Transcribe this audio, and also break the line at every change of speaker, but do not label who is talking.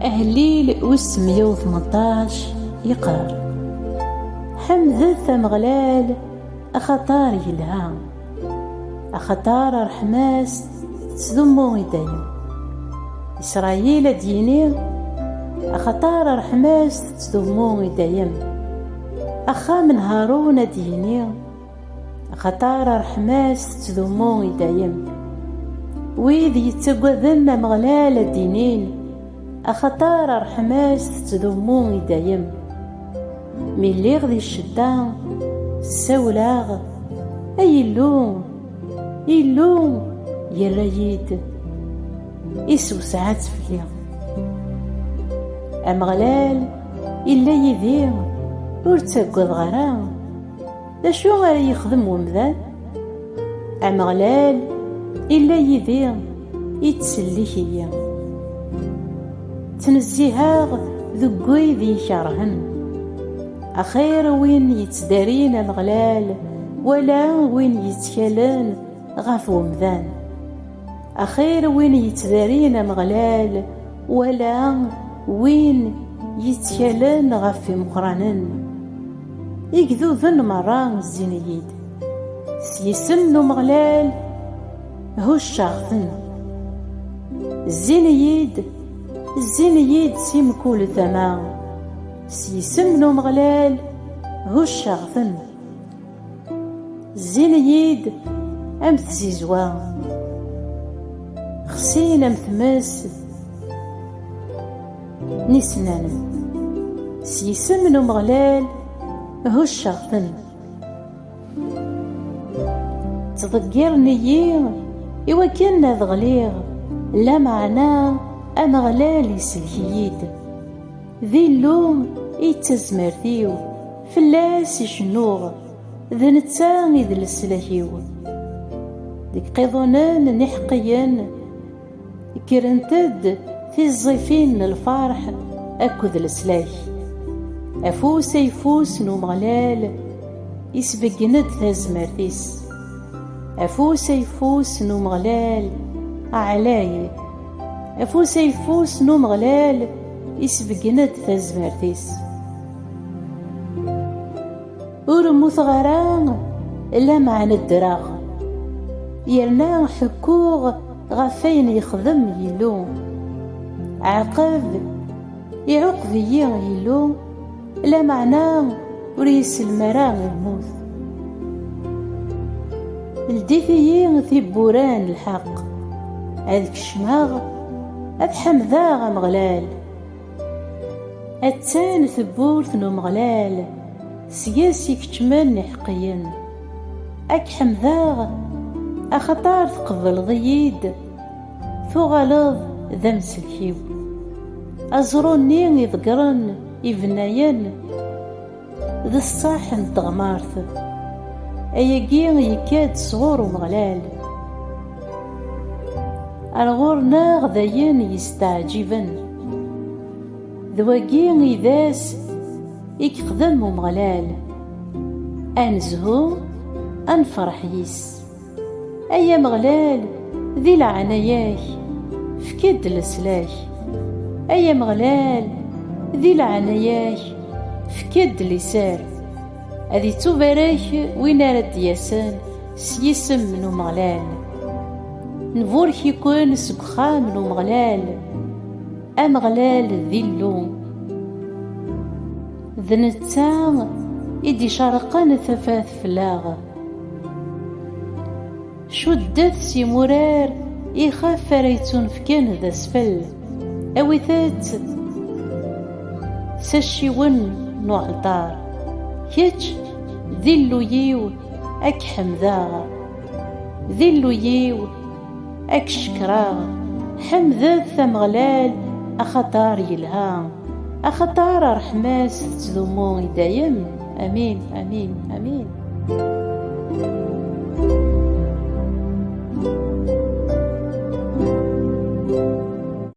أهليل وس 118 يقار: حمدت أمغلال أخطار يلها، أخطار رحماس تذمو إدايم. إسرائيل ديني أخطار رحماس تذمو إدايم. أخا من هارون ديني أخطار رحماس تذمو إدايم. ويذ يتقوذن أمغلال دينين أخطار رحماس تذمو إدايم. من اللي غدي الشدة السولاغ أي اللوم يرايد إسو ساعات فيا. أمغلال إلا يذير ور تاقوذ غرا داشو غير يخدم ومذان. أمغلال إلا يذير يتسلي هي تنزيها ذو ذي كرهن. أخير وين يتدارين أمغلال ولا وين يتكالن غاف ومذان. أخير وين يتدارين أمغلال ولا وين يتكالن غاف مقرانن. يكذو ذن مرة الزينيد سيسمنو مغلال هو الشاغثن. الزينيد سيمكول ثما سيسمنو مغلال هو الشاغثن. الزينيد أمث زيزوا خسين أمثمس نسنان سيسمنو مغلال هو الشاغثن. تضقرني إوا كنا ذغليغ لا معنى أمغلال يسلكيد. ذي اللوم يتزمرتيو فلاس يشنوغ ذا نتا إذ السلاكيو. ديك قيضونان نحقيا كرنتد في الزيفين الفرح أكد السلاك. أفوس يفوس نومغلال يسبقند تزمرتيس. أفوس يفوس نومغلال أعلاي. أفوس يفوس نومغلال يسبقند تزمرتيس. ورموث غران لا معنى الدراغ يرنا حكوغ غفين يخدم يلو. عقب يعقب يلو لا معنى وريس المرا الموت. الديثيين ثبوران الحق هذيك الشماغ أبحمذا غمغلال. أتان ثبورث نمغلال سياسي كتمان حقيا. أك حمذا أخطار تقبل ضيد ثغلظ ذا مسلكيو. أزروني يذقرن يبنايان ذا الصاح نتغمارث أياقين يكاد صغور ومغلال. الغورنا غذاين يستعجبن ذواقين يذاس يكخدم ومغلال. أنزهو أنفرح يس أيا مغلال ذي العناياك فكد السلاك. أيا مغلال ذي العناياك فكد لسار. هذي توباراك وين رد ياسان سيسم منو مغلال. نفورك يكون سبخام منو مغلال. أمغلال ذي اللوم ذنتا إدي شارقان ثفاث فلاغ. شدت سيمورار يخاف ريتون فكان ذا سفل. أويثات سشيون نوعطار كيتش ذلو يو أك حمذا. ذلو يو أك شكرا حمذا ثمغلال أخطار يلها. أخطار رحماس تذمو دايم. أمين آمين آمين.